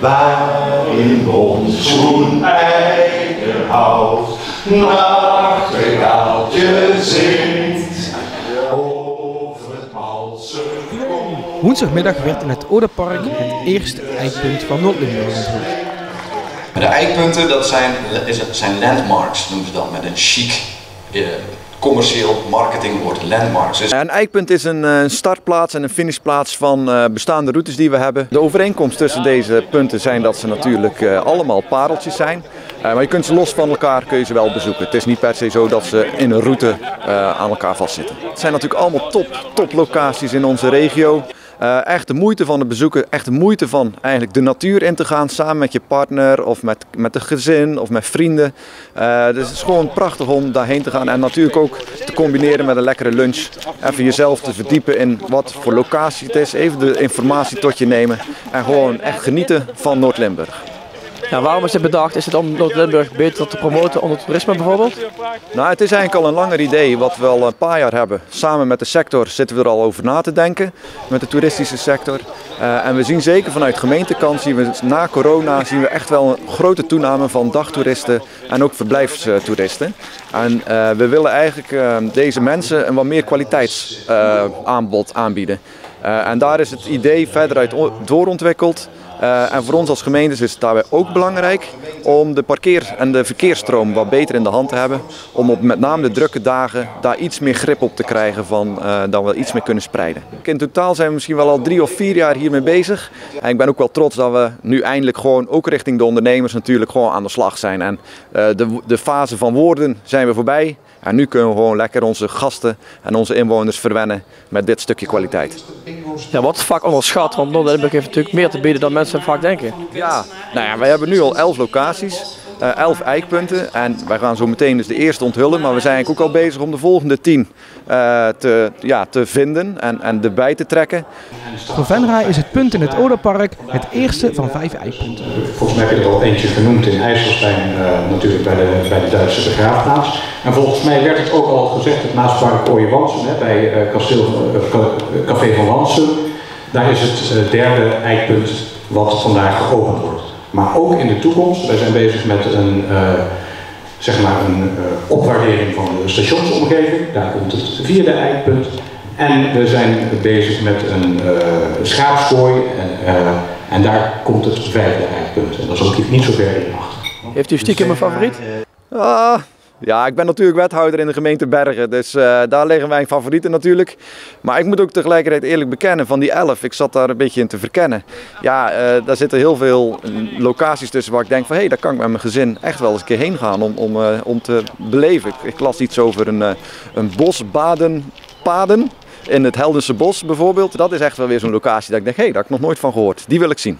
waar in ons groen eikenhout nachtegaaltje zingt over het malse. Woensdagmiddag werd in het Odepark het eerste eikpunt van Noord-Limburg onthuld. De eikpunten, dat zijn landmarks, noemen ze dat met een chic commercieel marketingwoord, landmarks. Een eikpunt is een startplaats en een finishplaats van bestaande routes die we hebben. De overeenkomst tussen deze punten zijn dat ze natuurlijk allemaal pareltjes zijn. Maar je kunt ze los van elkaar wel bezoeken. Het is niet per se zo dat ze in een route aan elkaar vastzitten. Het zijn natuurlijk allemaal top locaties in onze regio. Echt de moeite van het bezoeken, echt de moeite van eigenlijk de natuur in te gaan samen met je partner of met een gezin of met vrienden. Dus het is gewoon prachtig om daarheen te gaan en natuurlijk ook te combineren met een lekkere lunch. Even jezelf te verdiepen in wat voor locatie het is, even de informatie tot je nemen en gewoon echt genieten van Noord-Limburg. Ja, waarom is dit bedacht? Is het om Noord-Limburg beter te promoten onder toerisme bijvoorbeeld? Nou, het is eigenlijk al een langer idee wat we al een paar jaar hebben. Samen met de sector zitten we er al over na te denken, met de toeristische sector. En we zien zeker vanuit gemeentekant, na corona zien we echt wel een grote toename van dagtoeristen en ook verblijfstoeristen. En we willen eigenlijk deze mensen een wat meer kwaliteitsaanbod aanbieden. En daar is het idee verder uit doorontwikkeld. En voor ons als gemeente is het daarbij ook belangrijk om de en de verkeersstroom wat beter in de hand te hebben. Om op met name de drukke dagen daar iets meer grip op te krijgen dan we iets meer kunnen spreiden. In totaal zijn we misschien wel al 3 of 4 jaar hiermee bezig. En ik ben ook wel trots dat we nu eindelijk gewoon ook richting de ondernemers natuurlijk gewoon aan de slag zijn. En de fase van woorden zijn we voorbij. En nu kunnen we gewoon lekker onze gasten en onze inwoners verwennen met dit stukje kwaliteit. Ja, wat is vaak onderschat, want Noord-Limburg heeft natuurlijk meer te bieden dan mensen vaak denken. Ja, nou ja, wij hebben nu al 11 locaties, 11 eikpunten en wij gaan zo meteen dus de eerste onthullen. Maar we zijn eigenlijk ook al bezig om de volgende 10 te vinden en erbij te trekken. Voor Venray is het punt in het Odepark het eerste van 5 eikpunten. Volgens mij heb je er al eentje genoemd in IJsselstein, natuurlijk bij de Duitse begraafplaats. En volgens mij werd het ook al gezegd, het naastpark Ooije-Wansum, bij Café van Wansum. Daar is het derde eikpunt wat vandaag geopend wordt. Maar ook in de toekomst, wij zijn bezig met een opwaardering van de stationsomgeving. Daar komt het vierde eikpunt. En we zijn bezig met een schaapskooi en daar komt het vijfde eikpunt. En dat is ook niet zo ver in achter. Heeft u stiekem een favoriet? Ja, ik ben natuurlijk wethouder in de gemeente Bergen, dus daar liggen mijn favorieten natuurlijk. Maar ik moet ook tegelijkertijd eerlijk bekennen, van die 11, ik zat daar een beetje in te verkennen. Ja, daar zitten heel veel locaties tussen waar ik denk van, hé, daar kan ik met mijn gezin echt wel eens een keer heen gaan om te beleven. Ik las iets over een bospaden in het Heldense Bos bijvoorbeeld. Dat is echt wel weer zo'n locatie dat ik denk, hé, daar heb ik nog nooit van gehoord. Die wil ik zien.